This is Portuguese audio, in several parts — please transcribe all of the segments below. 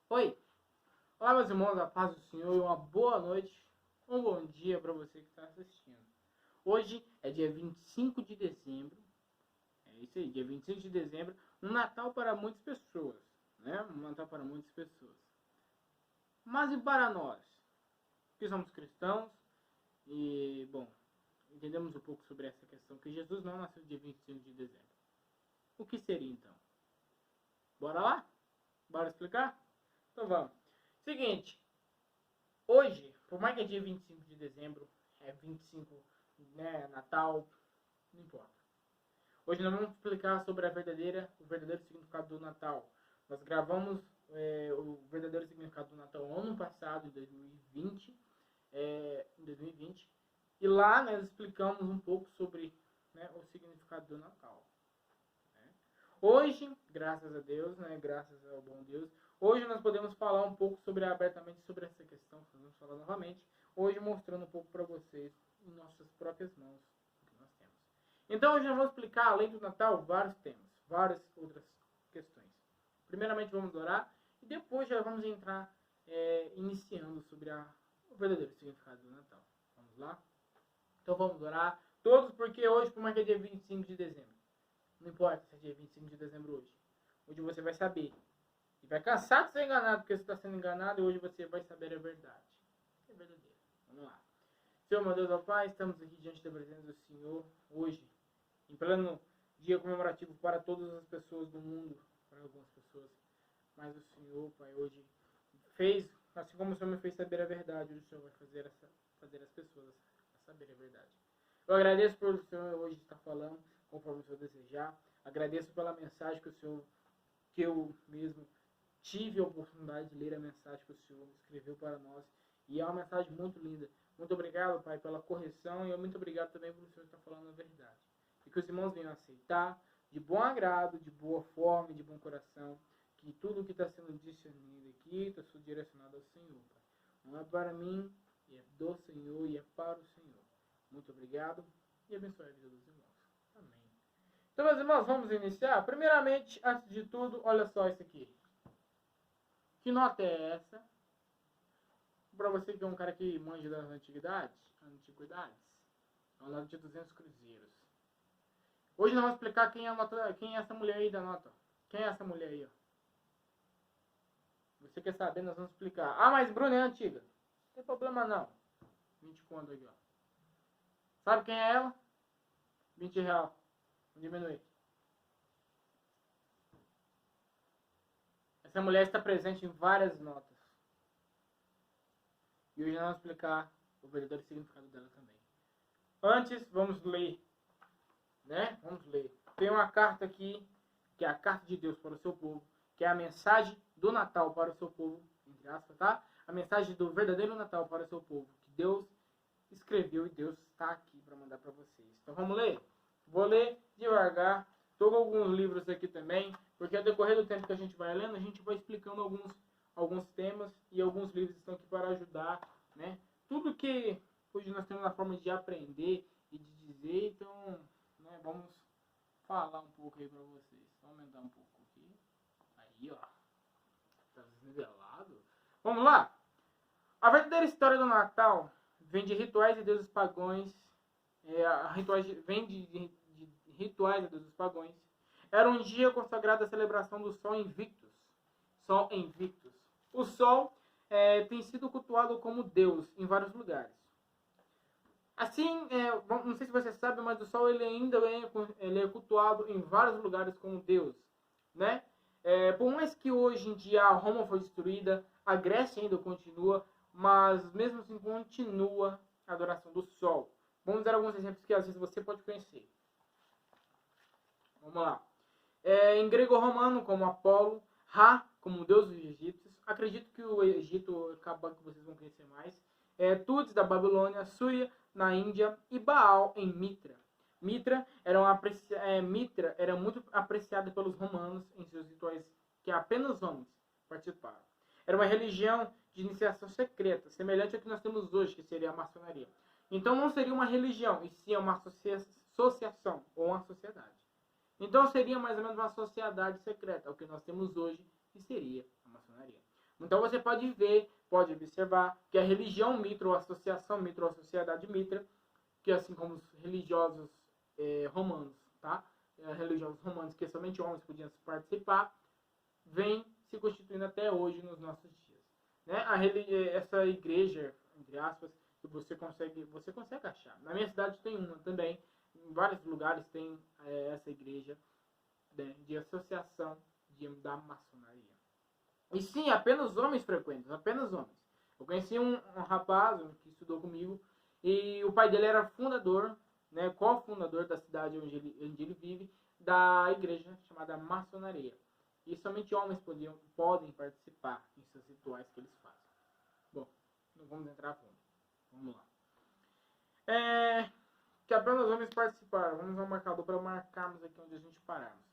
Oi! Olá, meus irmãos, a paz do Senhor e uma boa noite, um bom dia para você que está assistindo. Hoje é dia 25 de dezembro, é isso aí, dia 25 de dezembro, um Natal para muitas pessoas, né? Um Natal para muitas pessoas. Mas e para nós, que somos cristãos e, bom, entendemos um pouco sobre essa questão, que Jesus não nasceu dia 25 de dezembro. O que seria então? Bora lá? Bora explicar? Então vamos. Seguinte, hoje, por mais que é dia 25 de dezembro, é 25, né, Natal, não importa. Hoje nós vamos explicar sobre o verdadeiro significado do Natal. Nós gravamos o verdadeiro significado do Natal ano passado, em 2020, e lá nós explicamos um pouco sobre, né, o significado do Natal. Né? Hoje, graças a Deus, né, graças ao bom Deus, hoje nós podemos falar um pouco abertamente sobre essa questão, vamos falar novamente, hoje mostrando um pouco para vocês em nossas próprias mãos o que nós temos. Então hoje nós vamos explicar, além do Natal, vários temas, várias outras questões. Primeiramente vamos orar e depois já vamos entrar iniciando sobre o verdadeiro significado do Natal. Vamos lá? Então vamos orar todos, porque hoje, como é que é dia 25 de dezembro? Não importa se é dia 25 de dezembro hoje. Hoje você vai saber. E vai cansar de ser enganado, porque você está sendo enganado, e hoje você vai saber a verdade. É verdadeiro. Vamos lá. Senhor, meu Deus, ó Pai, estamos aqui diante da presença do Senhor, hoje, em pleno dia comemorativo para todas as pessoas do mundo, para algumas pessoas. Mas o Senhor, Pai, hoje fez, assim como o Senhor me fez saber a verdade, hoje o Senhor vai fazer as pessoas saber a verdade. Eu agradeço por o Senhor hoje estar falando, conforme o Senhor desejar. Agradeço pela mensagem que eu mesmo tive a oportunidade de ler a mensagem que o Senhor escreveu para nós. E é uma mensagem muito linda. Muito obrigado, Pai, pela correção. E muito obrigado também por o Senhor estar falando a verdade. E que os irmãos venham aceitar de bom agrado, de boa forma e de bom coração. Que tudo que está sendo discernido aqui está sendo direcionado ao Senhor, Pai. Não é para mim, é do Senhor e é para o Senhor. Muito obrigado e abençoe a vida dos irmãos. Amém. Então, meus irmãos, vamos iniciar. Primeiramente, antes de tudo, olha só isso aqui. Que nota é essa? Para você que é um cara que manja das antiguidades, é uma nota de 200 cruzeiros. Hoje nós vamos explicar quem é essa mulher aí da nota. Quem é essa mulher aí, ó? Você quer saber, nós vamos explicar. Ah, mas Bruno é antiga. Não tem problema não. 20 conto aqui, ó. Sabe quem é ela? 20 real. Vou diminuir. Essa mulher está presente em várias notas. E hoje nós vamos explicar o verdadeiro significado dela também. Antes, vamos ler. Né? Vamos ler. Tem uma carta aqui, que é a carta de Deus para o seu povo, que é a mensagem do Natal para o seu povo, entre aspas, tá? A mensagem do verdadeiro Natal para o seu povo, que Deus escreveu e Deus está aqui para mandar para vocês. Então vamos ler? Vou ler devagar. Estou com alguns livros aqui também, porque ao decorrer do tempo que a gente vai lendo, a gente vai explicando alguns temas e alguns livros estão aqui para ajudar, né? Tudo que hoje nós temos a forma de aprender e de dizer, então, né, vamos falar um pouco aí para vocês. Vou aumentar um pouco aqui. Aí, ó. Tá desnivelado. Vamos lá? A verdadeira história do Natal vem de rituais de deuses pagãos. Vem de rituais de deuses pagãos. Era um dia consagrado à celebração do Sol Invictus. Sol Invictus. O Sol tem sido cultuado como Deus em vários lugares. Assim, não sei se você sabe, mas o Sol ele ainda é cultuado em vários lugares como Deus, né? Por mais que hoje em dia a Roma foi destruída, a Grécia ainda continua, mas mesmo assim continua a adoração do Sol. Vamos dar alguns exemplos que às vezes você pode conhecer. Vamos lá. Em grego-romano, como Apolo, Ra, como deus dos egípcios. Acredito que o Egito acaba que vocês vão conhecer mais. Tudes da Babilônia, Súria na Índia e Baal em Mitra. Mitra era muito apreciada pelos romanos em seus rituais que apenas homens participaram. Era uma religião de iniciação secreta, semelhante ao que nós temos hoje, que seria a maçonaria. Então não seria uma religião, e sim uma associação ou uma sociedade. Então seria mais ou menos uma sociedade secreta, o que nós temos hoje, que seria a maçonaria. Então você pode ver, pode observar que a religião mitra, ou a associação mitra, ou a sociedade mitra, que assim como os religiosos romanos, tá? Religiosos romanos que somente homens podiam participar, vem se constituindo até hoje nos nossos dias. Né? Essa igreja, entre aspas, que você consegue achar. Na minha cidade tem uma também, em vários lugares tem essa igreja, né, de associação da maçonaria. E sim, apenas homens frequentam, apenas homens. Eu conheci um rapaz que estudou comigo e o pai dele era fundador, né, cofundador da cidade onde ele vive, da igreja chamada maçonaria. E somente homens podem participar em seus rituais que eles fazem. Bom, não vamos entrar a fundo. Vamos lá. Que apenas homens participaram. Vamos ao marcador para marcarmos aqui onde a gente paramos.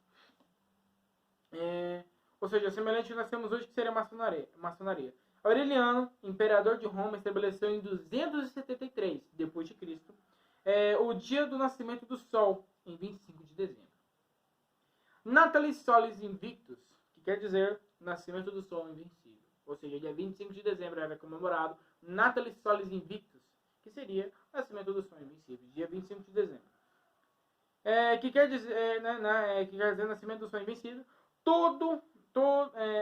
Ou seja, semelhante ao que nós temos hoje, que seria a maçonaria. Aureliano, imperador de Roma, estabeleceu em 273 d.C. O dia do nascimento do Sol, em 25 de dezembro. Natalis Solis Invictus, que quer dizer nascimento do Sol invencível. Ou seja, dia 25 de dezembro era comemorado Natalis Solis Invictus, que seria nascimento do Sol invencível, dia 25 de dezembro. Que quer dizer nascimento do Sol invencível.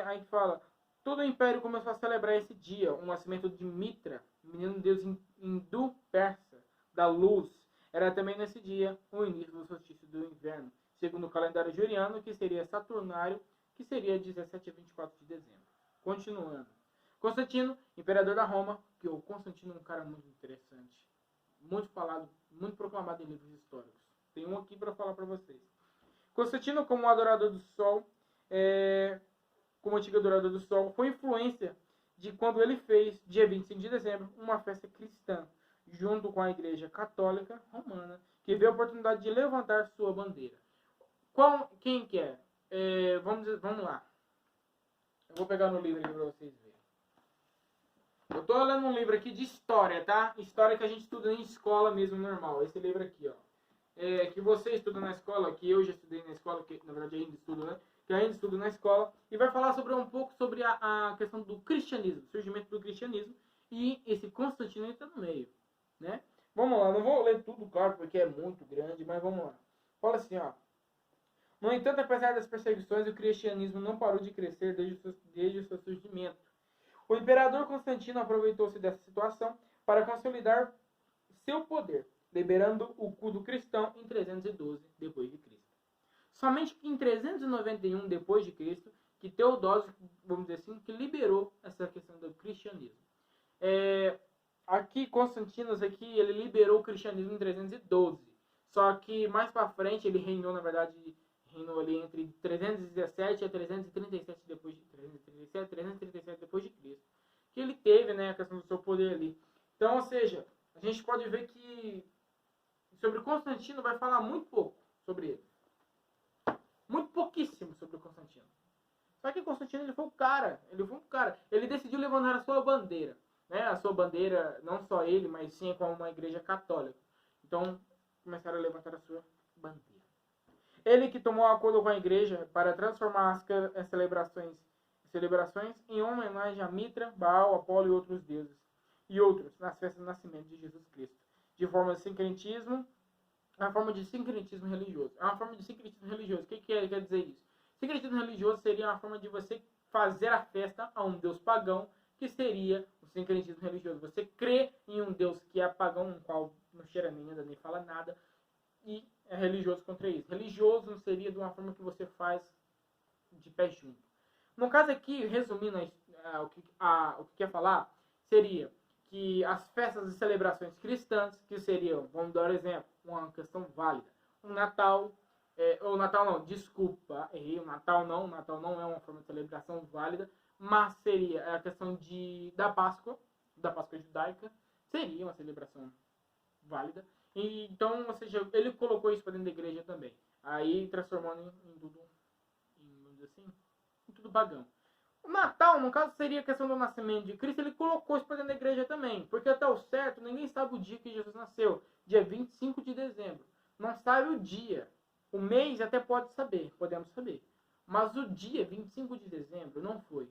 Aí fala, todo o império começou a celebrar esse dia, o nascimento de Mitra, menino deus hindu persa, da luz. Era também nesse dia o início do solstício do inverno, segundo o calendário juliano, que seria saturnário, que seria 17 a 24 de dezembro. Continuando. Constantino, imperador da Roma, que o Constantino é um cara muito interessante, muito falado, muito proclamado em livros históricos. Tem um aqui para falar para vocês. Constantino, como adorador do Sol, como antigo adorador do Sol, foi influência de quando ele fez, dia 25 de dezembro, uma festa cristã, junto com a Igreja Católica Romana, que viu a oportunidade de levantar sua bandeira. Quem que é? Vamos lá. Eu vou pegar no livro aqui para vocês verem. Eu tô lendo um livro aqui de história, tá? História que a gente estuda em escola mesmo, normal. Esse livro aqui, ó. Que você estuda na escola, que eu já estudei na escola, que na verdade ainda estudo, né? Que ainda estudo na escola. E vai falar um pouco sobre a questão do cristianismo, surgimento do cristianismo. E esse Constantino entra no meio, né? Vamos lá, não vou ler tudo, claro, porque é muito grande, mas vamos lá. Fala assim, ó. No entanto, apesar das perseguições, o cristianismo não parou de crescer desde o seu surgimento. O imperador Constantino aproveitou-se dessa situação para consolidar seu poder, liberando o culto cristão em 312 d.C. Somente em 391 d.C. que Teodósio, vamos dizer assim, que liberou essa questão do cristianismo. Aqui, Constantino, ele liberou o cristianismo em 312. Só que mais para frente ele reinou, na verdade, ali entre 317 a 337 depois de 337 depois de Cristo, que ele teve, né, a questão do seu poder ali. Então, ou seja, a gente pode ver que sobre Constantino vai falar muito pouco sobre ele, muito pouquíssimo sobre o Constantino. Só que Constantino ele foi um cara, ele decidiu levantar a sua bandeira, né, a sua bandeira, não só ele, mas sim como uma igreja católica. Então começaram a levantar a sua bandeira. Ele que tomou acordo com a igreja para transformar as celebrações em homenagem a Mitra, Baal, Apolo e outros deuses, e outros nas festas do nascimento de Jesus Cristo, de forma de sincretismo, uma forma de sincretismo religioso. É uma forma de sincretismo religioso. O que quer dizer isso? Sincretismo religioso seria uma forma de você fazer a festa a um deus pagão, que seria o sincretismo religioso. Você crê em um deus que é pagão, no qual não cheira nem anda, nem fala nada, e é religioso contra isso. Religioso seria de uma forma que você faz de pé junto. No caso aqui, resumindo o que quer falar, seria que as festas e celebrações cristãs, que seriam, vamos dar um exemplo, uma questão válida. O Natal não é uma forma de celebração válida, mas seria a questão da Páscoa judaica, seria uma celebração válida. Então, ou seja, ele colocou isso para dentro da igreja também. Aí transformando em tudo pagão. O Natal, no caso, seria a questão do nascimento de Cristo. Ele colocou isso para dentro da igreja também. Porque até o certo, ninguém sabe o dia que Jesus nasceu. Dia 25 de dezembro. Não sabe o dia. O mês até podemos saber. Mas o dia 25 de dezembro não foi.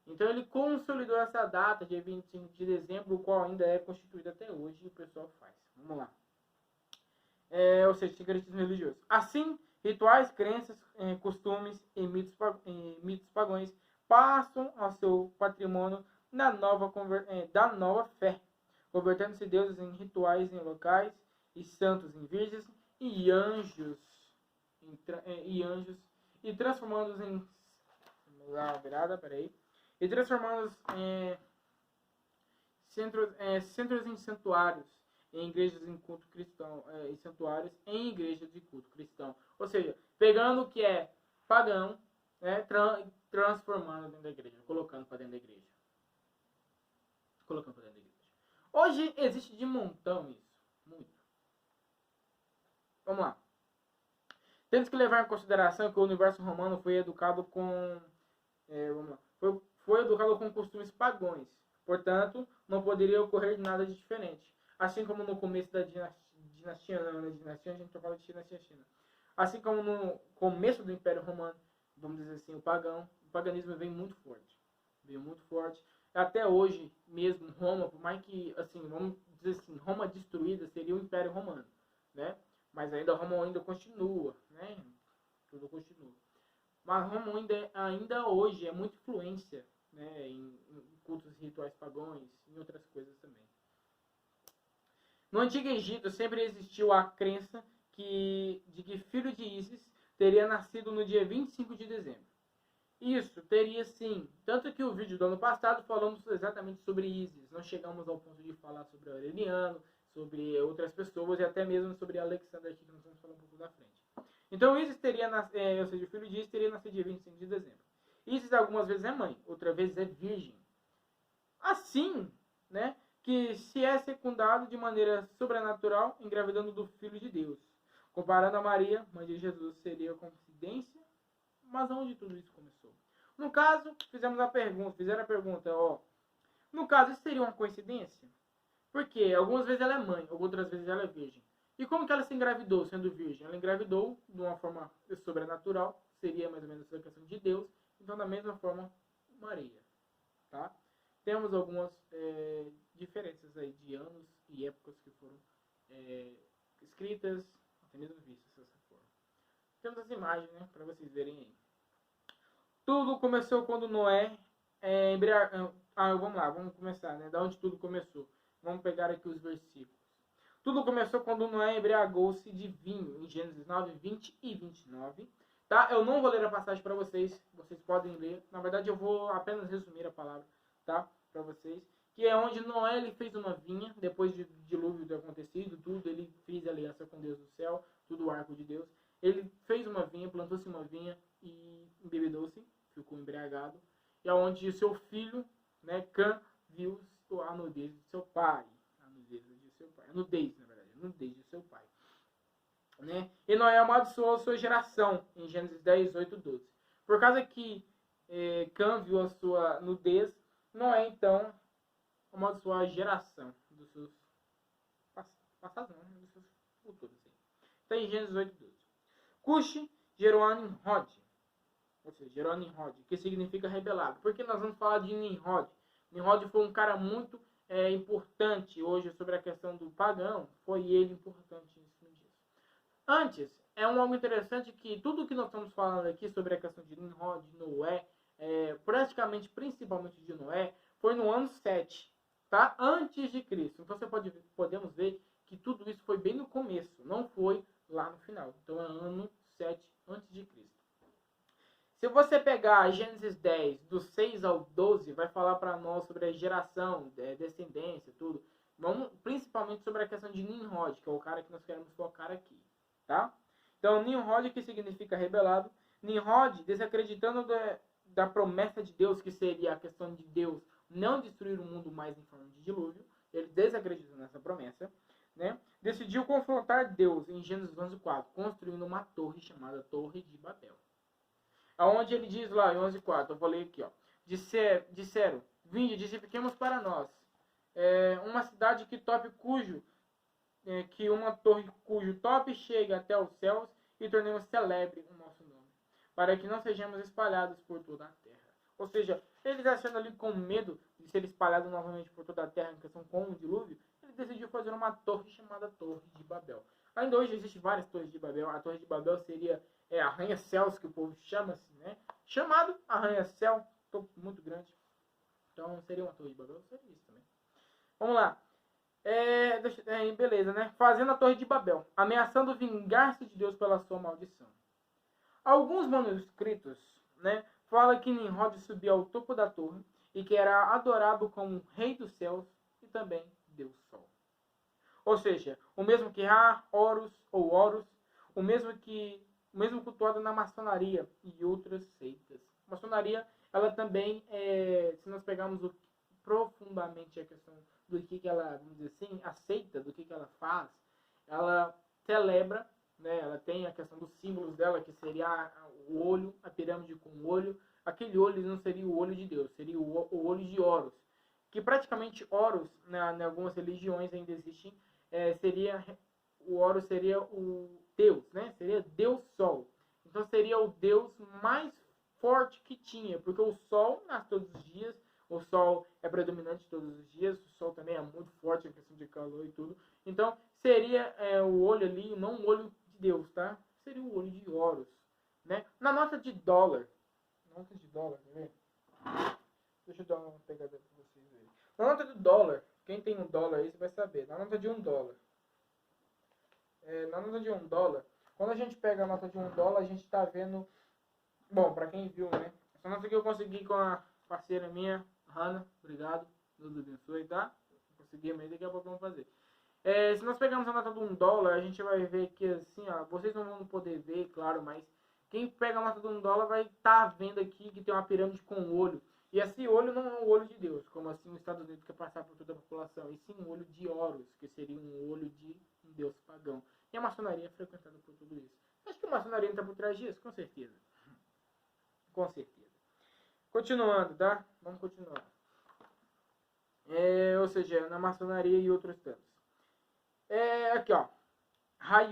Então ele consolidou essa data, dia 25 de dezembro, o qual ainda é constituído até hoje e o pessoal faz. Vamos lá. Ou seja, sincretismo religioso. Assim, rituais, crenças, costumes e mitos pagãos passam ao seu patrimônio da nova fé, convertendo-se deuses em rituais em locais e santos em virgens e anjos e transformando-os em vamos dar uma virada, peraí, e transformando-os em centros em santuários, em igrejas em culto cristão, em santuários em igrejas de culto cristão. Ou seja, pegando o que é pagão, né, transformando dentro da igreja, colocando para dentro da igreja. Colocando para dentro da igreja. Hoje existe de montão isso. Muito. Vamos lá. Temos que levar em consideração que o universo romano foi educado com... vamos lá. Foi educado com costumes pagãos. Portanto, não poderia ocorrer nada de diferente. Assim como no começo da dinastia, a gente fala de dinastia China. Assim como no começo do Império Romano, vamos dizer assim, o paganismo vem muito forte. Veio muito forte. Até hoje mesmo, Roma, por mais que, assim, vamos dizer assim, Roma destruída seria o Império Romano, né? Mas ainda Roma ainda continua, né? Tudo continua. Mas Roma ainda hoje é muito influência, né, em cultos rituais pagãos e em outras coisas também. No Antigo Egito sempre existiu a crença de que filho de Ísis teria nascido no dia 25 de dezembro. Isso, teria sim. Tanto que o vídeo do ano passado falamos exatamente sobre Ísis. Não chegamos ao ponto de falar sobre Aureliano, sobre outras pessoas e até mesmo sobre Alexandre aqui, que nós vamos falar um pouco da frente. Então Ísis teria nascido, ou seja, o filho de Ísis teria nascido dia 25 de dezembro. Ísis algumas vezes é mãe, outras vezes é virgem. Assim, né, que se é secundado de maneira sobrenatural, engravidando do Filho de Deus. Comparando a Maria, mãe de Jesus, seria coincidência? Mas onde tudo isso começou? No caso, fizeram a pergunta, ó. No caso, isso seria uma coincidência? Porque algumas vezes ela é mãe, outras vezes ela é virgem. E como que ela se engravidou sendo virgem? Ela engravidou de uma forma sobrenatural, seria mais ou menos a questão de Deus. Então, da mesma forma, Maria. Tá? Temos algumas diferenças aí de anos e épocas que foram escritas, até mesmo vistas dessa forma. Temos as imagens, né, para vocês verem aí. Tudo começou quando Noé vamos lá, vamos começar, né? Da onde tudo começou. Vamos pegar aqui os versículos. Tudo começou quando Noé embriagou-se de vinho, em Gênesis 9, 20 e 29. Tá? Eu não vou ler a passagem para vocês, vocês podem ler. Na verdade, eu vou apenas resumir a palavra, tá? Para vocês. Que é onde Noé ele fez uma vinha, depois de dilúvio ter acontecido, tudo, ele fez aliança com Deus do céu, tudo o arco de Deus. Ele fez uma vinha, plantou-se uma vinha e embebedou-se, ficou embriagado. E aonde o seu filho, né, Cã, viu a nudez de seu pai. A nudez de seu pai. A nudez, na verdade. A nudez de seu pai. Né? E Noé amaldiçoou a sua geração, em Gênesis 10, 8, 12. Por causa que Cã viu a sua nudez, Noé, então, amaldiçoou a geração dos seus passados, não, dos seus futuros. Está em Gênesis 8, 12. Cush gerou Nimrod, ou seja, gerou Nimrod, que significa rebelado. Porque nós vamos falar de Nimrod. Nimrod foi um cara muito importante hoje sobre a questão do pagão. Foi ele importante nisso. Antes, é algo interessante que tudo que nós estamos falando aqui sobre a questão de Nimrod, de Noé, praticamente, principalmente de Noé, foi no ano 7, tá? Antes de Cristo. Então podemos ver que tudo isso foi bem no começo, não foi lá no final. Então é ano 7 antes de Cristo. Se você pegar Gênesis 10, do 6 ao 12, vai falar para nós sobre a geração, descendência, tudo. Vamos principalmente sobre a questão de Nimrod, que é o cara que nós queremos focar aqui. Tá? Então, Nimrod, que significa rebelado. Nimrod, desacreditando da promessa de Deus, que seria a questão de Deus não destruir o mundo mais em forma de dilúvio. Ele desacreditou nessa promessa. Né? Decidiu confrontar Deus em Gênesis 11:4, construindo uma torre chamada Torre de Babel. Aonde ele diz lá em 11:4, eu vou ler aqui, ó. Disseram, vinde, edifiquemos para nós uma cidade que uma torre cujo tope chegue até os céus e tornemos celebre o nosso nome, para que não sejamos espalhados por toda a terra. Ou seja, eles achando ali com medo de ser espalhado novamente por toda a terra em questão com o dilúvio, ele decidiu fazer uma torre chamada Torre de Babel. Ainda hoje existem várias torres de Babel. A Torre de Babel seria arranha-céus, que o povo chama assim, né? Chamado arranha-céu, muito grande. Então seria uma Torre de Babel, seria isso também. Vamos lá. Beleza, né? Fazendo a Torre de Babel, ameaçando vingar-se de Deus pela sua maldição. Alguns manuscritos, né, falam que Nimrod subiu ao topo da torre e que era adorado como rei dos céus e também Deus Sol. Ou seja, o mesmo que Ra, Horus ou Horus, o mesmo cultuado na maçonaria e outras seitas. A maçonaria, ela também, se nós pegarmos profundamente a questão do que ela, vamos dizer assim, aceita, do que ela faz, ela celebra, né, ela tem a questão dos símbolos dela, que seria o olho, a pirâmide com o olho. Aquele olho não seria o olho de Deus, seria o olho de Horus. Que praticamente Horus, em algumas religiões ainda existem, o Horus seria o Deus, né? Seria Deus Sol. Então seria o Deus mais forte que tinha, porque o Sol nasce todos os dias, o Sol é predominante todos os dias, o Sol também é muito forte em questão de calor e tudo. Então seria o olho ali, não o olho de Deus, tá? Seria o olho de Horus, né? Na nota de dólar, quer ver? Deixa eu dar uma pegada para vocês verem. Na nota de dólar, quem tem $1 aí, você vai saber. Na nota de $1. Na nota de $1, quando a gente pega a nota de $1, a gente tá vendo... Bom, para quem viu, né? Essa nota que eu consegui com a parceira minha, Hannah. Obrigado. Deus abençoe, tá? Consegui, mas daqui a pouco vamos fazer. Se nós pegarmos a nota de $1, a gente vai ver que assim, ó, vocês não vão poder ver, claro, mas quem pega a nota de $1 vai estar vendo aqui que tem uma pirâmide com um olho. E esse olho não é o olho de Deus, como assim os Estados Unidos quer passar por toda a população, e sim um olho de Horus, que seria um olho de um deus pagão. E a maçonaria é frequentada por tudo isso. Acho que a maçonaria não está por trás disso, com certeza. Com certeza. Continuando, tá? Vamos continuar. Ou seja, na maçonaria e outros tantos. Aqui, ó.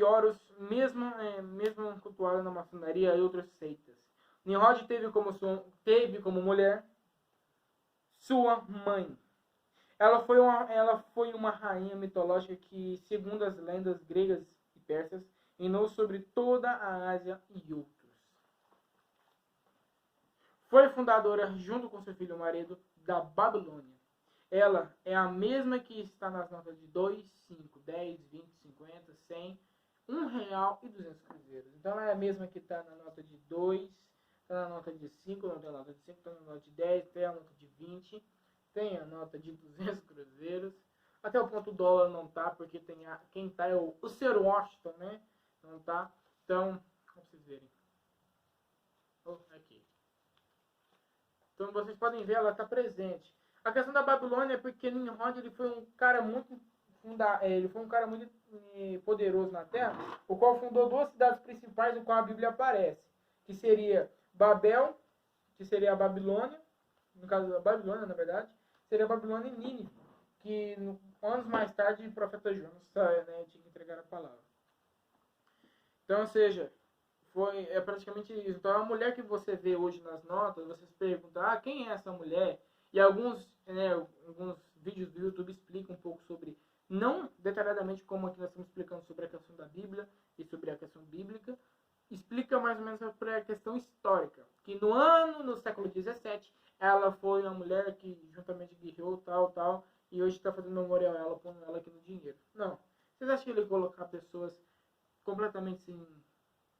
Horus, mesmo cultuado na maçonaria e outras seitas. Nimrod teve como mulher sua mãe. Ela foi uma rainha mitológica que, segundo as lendas gregas e persas, reinou sobre toda a Ásia e outros. Foi fundadora, junto com seu filho e marido, da Babilônia. Ela é a mesma que está nas notas de 2, 5, 10, 20, 50, 100, R$1 e 200 cruzeiros. Então ela é a mesma que está na nota de 2, está na nota de 5, não tem a nota de 5, está na nota de 10, tem a nota de 20, tem a nota de 200 cruzeiros. Até o ponto dólar não tá, porque quem tá é o Sr. Washington, né? Não tá. Então, vamos vocês verem. Aqui. Então vocês podem ver, ela está presente. A questão da Babilônia é porque Nimrod ele foi um cara muito poderoso na Terra, o qual fundou 2 cidades principais, no qual a Bíblia aparece, que seria Babel, que seria a Babilônia, no caso da Babilônia, na verdade, seria a Babilônia e Nínive, que anos mais tarde o profeta Jonas tinha que entregar a palavra. Então, ou seja, é praticamente isso. Então, a mulher que você vê hoje nas notas, você se pergunta, quem é essa mulher? E alguns vídeos do YouTube explicam um pouco sobre, não detalhadamente como aqui nós estamos explicando sobre a questão da Bíblia e sobre a questão bíblica, explica mais ou menos sobre a questão histórica, que no século XVII, ela foi uma mulher que juntamente guerreou, tal, e hoje está fazendo memorial a ela, pondo ela aqui no dinheiro. Não. Vocês acham que ele ia colocar pessoas completamente sem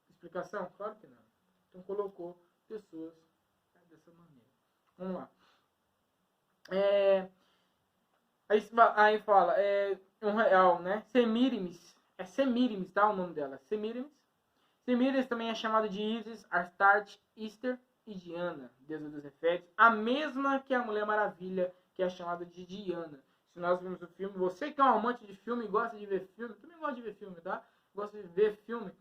explicação? Claro que não. Então colocou pessoas dessa maneira. Vamos lá. Aí fala, R$1, né? Semíramis, tá? O nome dela. Semíramis também é chamada de Isis, Astarte, Easter e Diana, deusa dos efeitos. A mesma que a Mulher Maravilha, que é chamada de Diana. Se nós vimos o filme, você que é um amante de filme e gosta de ver filme, também gosta de ver filme, tá? Gosta de ver filme.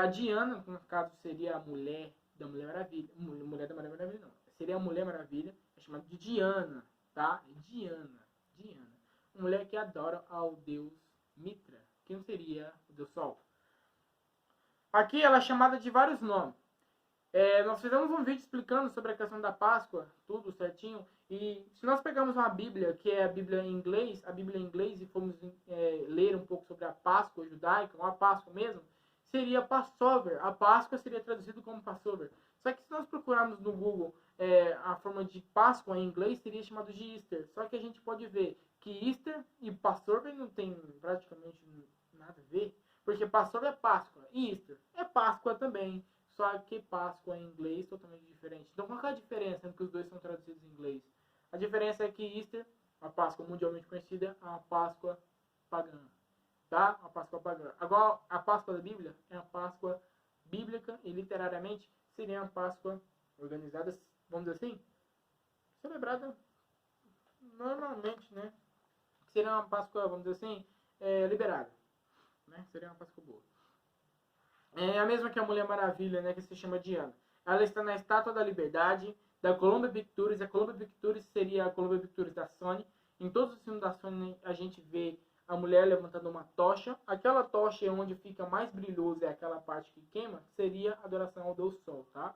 A Diana, no caso, seria a mulher da Mulher Maravilha. Mulher da Mulher Maravilha, não. Seria a Mulher Maravilha, é chamada de Diana, tá? Diana. Uma mulher que adora ao deus Mitra. Quem seria o deus Sol? Aqui ela é chamada de vários nomes. Nós fizemos um vídeo explicando sobre a questão da Páscoa, tudo certinho. E se nós pegarmos uma Bíblia, que é a Bíblia em inglês, e formos ler um pouco sobre a Páscoa judaica, ou a Páscoa mesmo, seria Passover. A Páscoa seria traduzido como Passover. Só que se nós procurarmos no Google a forma de Páscoa em inglês, seria chamado de Easter. Só que a gente pode ver que Easter e Passover não tem praticamente nada a ver, porque Passover é Páscoa e Easter é Páscoa também. Só que Páscoa em inglês é totalmente diferente. Então, qual é a diferença entre os dois são traduzidos em inglês? A diferença é que Easter, a Páscoa mundialmente conhecida, é uma Páscoa pagã. Tá? A Páscoa pagã. Agora, a Páscoa da Bíblia é a Páscoa bíblica e literariamente seria uma Páscoa organizada, vamos dizer assim, celebrada normalmente, né? Seria uma Páscoa, vamos dizer assim, liberada. Né? Seria uma Páscoa boa. É a mesma que a Mulher Maravilha, né, que se chama Diana. Ela está na Estátua da Liberdade, da Columbia Pictures. A Columbia Pictures seria a Columbia Pictures da Sony. Em todos os filmes da Sony a gente vê a mulher levantando uma tocha. Aquela tocha é onde fica mais brilhoso, é aquela parte que queima, seria a adoração ao Deus Sol, tá?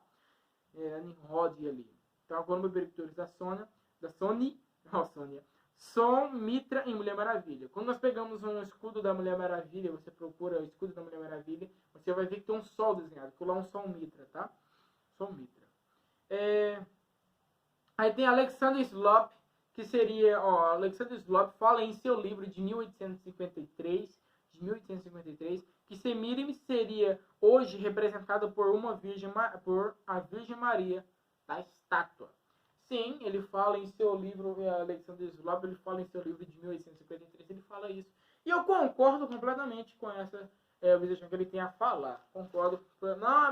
Nimrod ali. Então a Columbia Pictures da Sony, Som Mitra em Mulher Maravilha. Quando nós pegamos um escudo da Mulher Maravilha, você procura o escudo da Mulher Maravilha, você vai ver que tem um sol desenhado, que lá é um Som Mitra, tá? Som Mitra. Aí tem Alexander Slope, que seria, Alexander Slope fala em seu livro de 1853, que Semíramis seria hoje representada por a Virgem Maria da estátua. Sim, ele fala em seu livro, Alexander Slope, ele fala em seu livro de 1853, ele fala isso. E eu concordo completamente com essa visão que ele tem a falar. Concordo,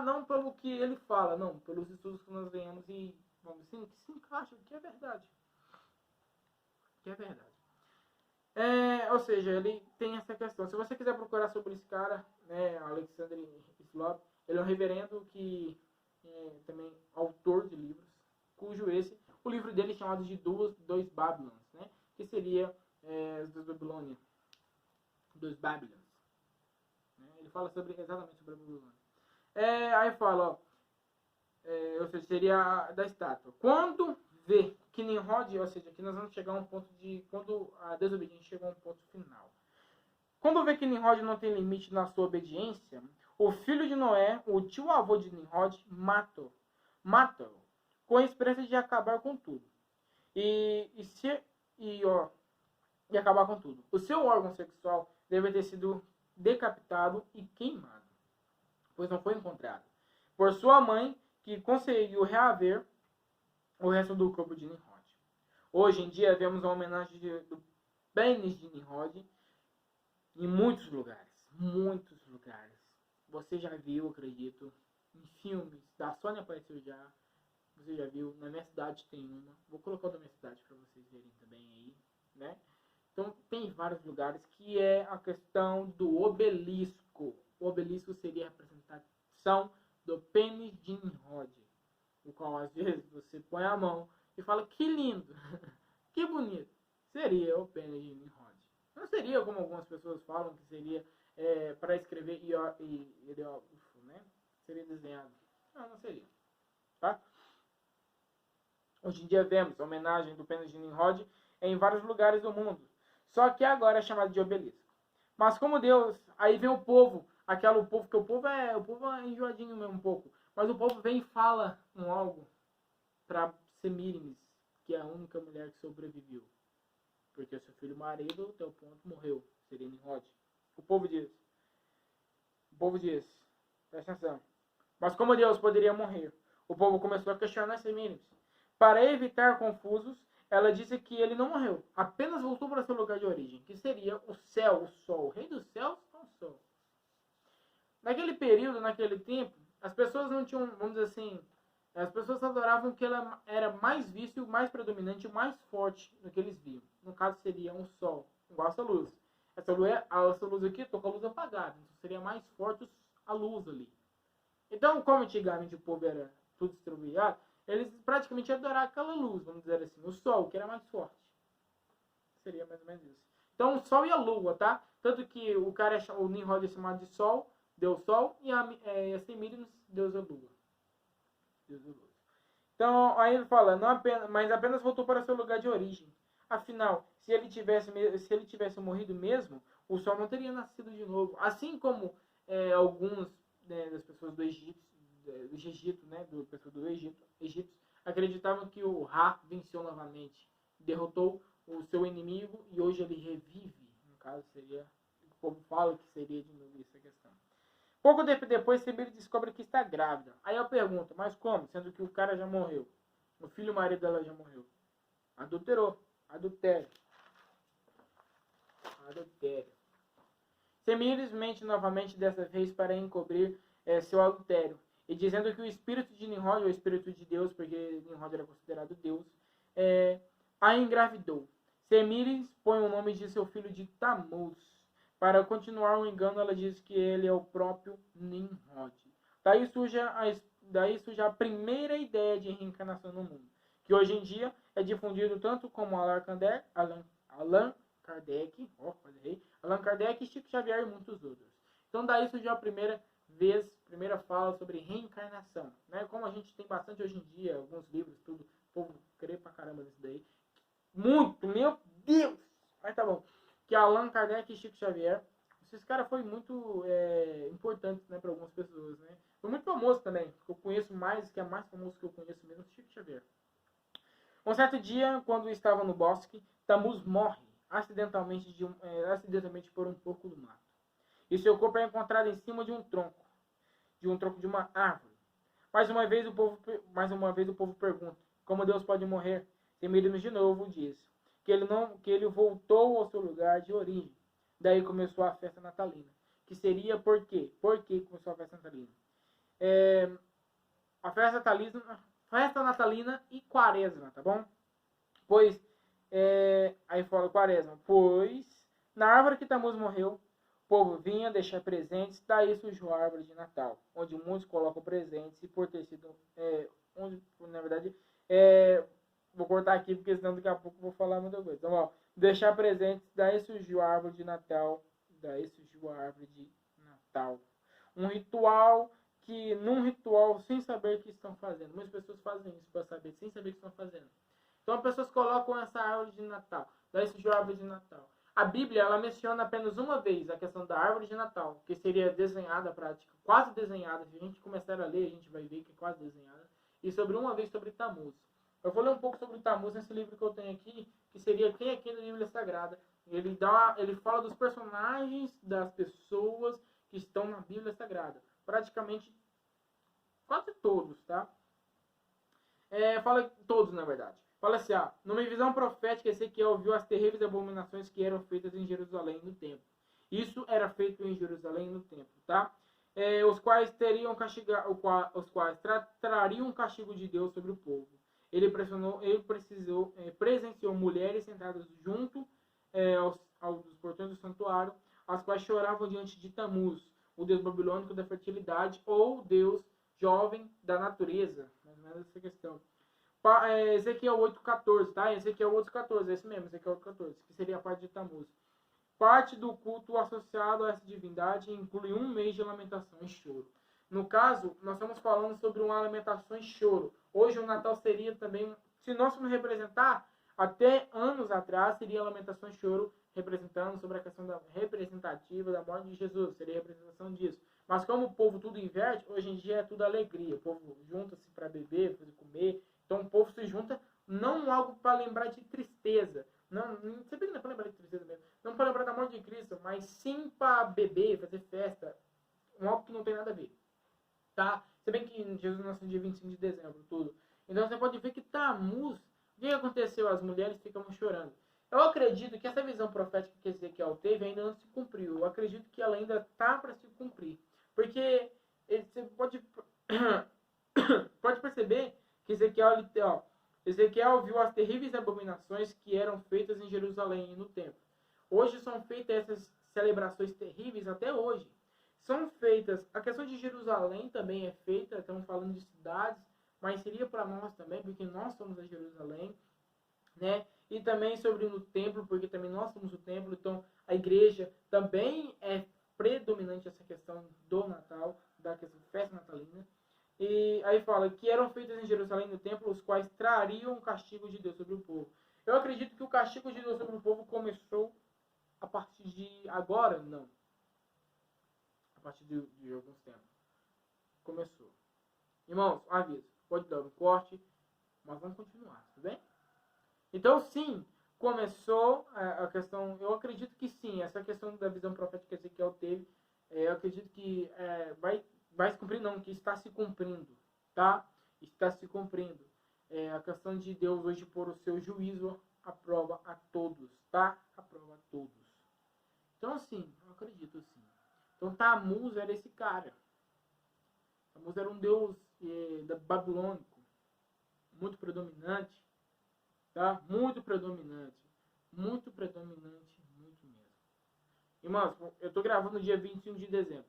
não pelo que ele fala, não, pelos estudos que nós vemos e, vamos assim, que se encaixa, que é verdade. Ou seja, ele tem essa questão. Se você quiser procurar sobre esse cara, né, Alexander Slope, ele é um reverendo que é também autor de livros, o livro dele é chamado de Dois Babylons, né, que seria os dois Babilônia, dos Babylons. Ele fala exatamente sobre a Babilônia. Aí fala, ou seja, seria da estátua. Quando vê que Nimrod, ou seja, que nós vamos chegar a um ponto de, quando a desobediência chegou a um ponto final. Quando vê que Nimrod não tem limite na sua obediência, o filho de Noé, o tio-avô de Nimrod, mata-o, com a esperança de acabar com tudo. E acabar com tudo. O seu órgão sexual deve ter sido decapitado e queimado, pois não foi encontrado por sua mãe, que conseguiu reaver o resto do corpo de Nimrod. Hoje em dia vemos a homenagem do pênis de Nimrod em muitos lugares. Você já viu, acredito, em filmes, da Sony apareceu já. Você já viu, na minha cidade tem uma. Vou colocar o da minha cidade para vocês verem também aí, né? Então tem vários lugares que é a questão do obelisco. O obelisco seria a representação do pênis de Nimrod, o qual às vezes você põe a mão e fala que lindo, que bonito. Seria o pênis de Nimrod. Não seria como algumas pessoas falam que seria para escrever hieróglifo, né? Seria desenhado. Não seria. Tá? Hoje em dia vemos a homenagem do pênis de Nimrod em vários lugares do mundo. Só que agora é chamado de obelisco. Mas como Deus, aí vem o povo, o povo é enjoadinho mesmo um pouco. Mas o povo vem e fala algo para Semíramis, que é a única mulher que sobreviveu. Porque o seu filho marido, até o ponto, morreu. Seria Nimrod. O povo diz, presta atenção. Mas como Deus poderia morrer? O povo começou a questionar Semíramis. Para evitar confusos, ela disse que ele não morreu, apenas voltou para seu lugar de origem, que seria o céu, o sol. O rei dos céus é o sol. Naquele período, naquele tempo, as pessoas não tinham, vamos dizer assim, as pessoas adoravam que ela era mais vista, mais predominante, mais forte do que eles viam. No caso, seria um sol, igual essa luz. Essa luz aqui, estou com a luz apagada, então seria mais forte a luz ali. Então, como antigamente o povo era tudo distribuído, eles praticamente adoravam aquela luz, vamos dizer assim, o sol, que era mais forte. Seria mais ou menos isso. Então, o sol e a lua, tá? Tanto que o Nimrod é chamado de sol, Deus Sol, e a Semíramis, Deus a Lua. Deus zeloso. Então, aí ele fala, não apenas, mas apenas voltou para seu lugar de origem. Afinal, se ele tivesse morrido mesmo, o sol não teria nascido de novo. Assim como alguns das pessoas do Egito, do pessoal do Egito, acreditavam que o Ra venceu novamente, derrotou o seu inimigo e hoje ele revive. No caso, seria, o povo fala que seria de novo essa questão. Pouco tempo depois, Semire descobre que está grávida. Aí eu pergunto, mas como? Sendo que o cara já morreu. O filho e o marido dela já morreu. Adulterou. Adultério. Semires mente novamente, dessa vez para encobrir seu adultério. E dizendo que o espírito de Nimrod, ou o espírito de Deus, porque Nimrod era considerado Deus, a engravidou. Semires põe o nome de seu filho de Tamuz. Para continuar o engano, ela diz que ele é o próprio Nimrod. Daí surge a primeira ideia de reencarnação no mundo, que hoje em dia é difundido tanto como Allan Kardec, Chico Xavier e muitos outros. Então daí surgiu a primeira fala sobre reencarnação, né? Como a gente tem bastante hoje em dia, alguns livros, tudo, o povo crê pra caramba nisso daí. Muito, meu Deus! Mas tá bom. Que Allan Kardec e Chico Xavier, esses caras foram muito importantes, né, para algumas pessoas, né? Foi muito famoso também, eu conheço mais, que é mais famoso que eu conheço mesmo, Chico Xavier. Um certo dia, quando estava no bosque, Tamuz morre acidentalmente por um porco do mato. E seu corpo é encontrado em cima de um tronco de uma árvore. Mais uma vez o povo pergunta: como Deus pode morrer? Semíramis de novo diz que ele voltou ao seu lugar de origem. Daí começou a festa natalina. Que seria por quê? Por que começou a festa natalina? A festa natalina e quaresma, tá bom? Pois, aí fala quaresma. Pois, na árvore que Tamuz morreu, o povo vinha deixar presentes, daí surgiu a árvore de Natal, onde muitos colocam presentes e por ter sido, na verdade, vou cortar aqui porque senão daqui a pouco eu vou falar muita coisa. Então, ó, deixar presentes, daí surgiu a árvore de Natal, Um ritual num ritual sem saber o que estão fazendo. Muitas pessoas fazem isso para saber, sem saber o que estão fazendo. Então as pessoas colocam essa árvore de Natal. Daí surgiu a árvore de Natal. A Bíblia, ela menciona apenas uma vez a questão da árvore de Natal, que seria desenhada, quase desenhada. Se a gente começar a ler, a gente vai ver que é quase desenhada. E sobre uma vez sobre Tamuz. Eu vou ler um pouco sobre Tamuz nesse livro que eu tenho aqui, que seria Quem é Quem da Bíblia Sagrada. Ele fala dos personagens das pessoas que estão na Bíblia Sagrada. Praticamente quase todos, tá? Fala todos, na verdade. Fala assim, numa visão profética, Ezequiel viu as terríveis abominações que eram feitas em Jerusalém no templo. Isso era feito em Jerusalém no templo, tá? Os quais trariam um castigo de Deus sobre o povo. Ele presenciou mulheres sentadas junto aos portões do santuário, as quais choravam diante de Tamuz, o deus babilônico da fertilidade, ou deus jovem da natureza. Mais ou menos essa questão. Ezequiel 8,14, tá? Ezequiel 8,14, é esse mesmo, Ezequiel 8,14, que seria a parte de Tamuz. Parte do culto associado a essa divindade inclui um mês de lamentação e choro. No caso, nós estamos falando sobre uma lamentação e choro. Hoje o Natal seria também, se nós formos representar, até anos atrás seria lamentação e choro, representando sobre a questão representativa da morte de Jesus, seria a representação disso. Mas como o povo tudo inverte, hoje em dia é tudo alegria. O povo junta-se para beber, para comer. Então o povo se junta não algo para lembrar de tristeza. Não sei não é para lembrar de tristeza mesmo. Não para lembrar da morte de Cristo, mas sim para beber, fazer festa. Algo que não tem nada a ver. Tá? Se bem que Jesus nasceu dia 25 de dezembro, tudo. Então você pode ver que Tamuz, o que aconteceu? As mulheres ficam chorando. Eu acredito que essa visão profética que Ezequiel teve ainda não se cumpriu. Eu acredito que ela ainda está para se cumprir. Porque você pode perceber que Ezequiel viu as terríveis abominações que eram feitas em Jerusalém e no templo. Hoje são feitas essas celebrações terríveis até hoje. São feitas, a questão de Jerusalém também é feita, estamos falando de cidades, mas seria para nós também, porque nós somos a Jerusalém, né? E também sobre no templo, porque também nós somos o templo, então a igreja também é predominante essa questão do Natal, da questão da festa natalina. E aí fala que eram feitas em Jerusalém no templo, os quais trariam o castigo de Deus sobre o povo. Eu acredito que o castigo de Deus sobre o povo começou a partir de agora? Não. A partir de alguns tempos. Começou. Irmãos, aviso. Pode dar um corte, mas vamos continuar, tudo bem? Então, sim, começou a questão... Eu acredito que sim, essa questão da visão profética que Ezequiel teve, eu acredito que vai se cumprir, não, que está se cumprindo, tá? Está se cumprindo. A questão de Deus hoje pôr o seu juízo à prova a todos, tá? À prova a todos. Então, sim, eu acredito, sim. Então, Tammuz era esse cara. Tammuz era um deus babilônico, muito predominante, tá? Muito predominante, muito mesmo. Irmãos, eu estou gravando no dia 21 de dezembro.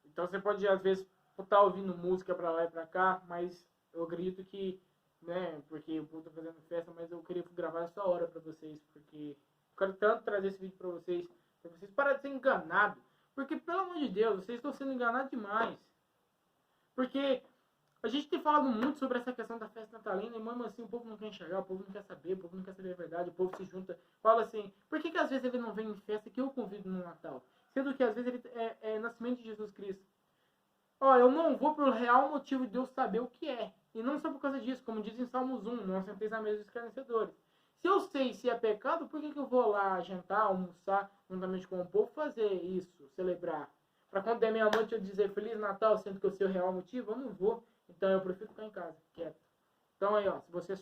Então você pode, às vezes, estar ouvindo música para lá e para cá, mas eu acredito que, né, porque eu estou fazendo festa, mas eu queria gravar essa hora para vocês, porque eu quero tanto trazer esse vídeo para vocês pararem de ser enganados. Porque, pelo amor de Deus, vocês estão sendo enganados demais. Porque a gente tem falado muito sobre essa questão da festa natalina, e mesmo assim o povo não quer enxergar, o povo não quer saber, o povo não quer saber a verdade, o povo se junta, fala assim, por que às vezes ele não vem em festa que eu convido no Natal? Sendo que às vezes ele é nascimento de Jesus Cristo. Ó, eu não vou pelo real motivo de Deus saber o que é. E não só por causa disso, como diz em Salmos 1, não senteis à mesa dos escarnecedores. Se eu sei se é pecado, por que eu vou lá jantar, almoçar, juntamente com o povo, fazer isso, celebrar? Para quando der meia-noite eu dizer Feliz Natal, sendo que eu sei o real motivo, eu não vou. Então eu prefiro ficar em casa, quieto. Então aí, ó, se vocês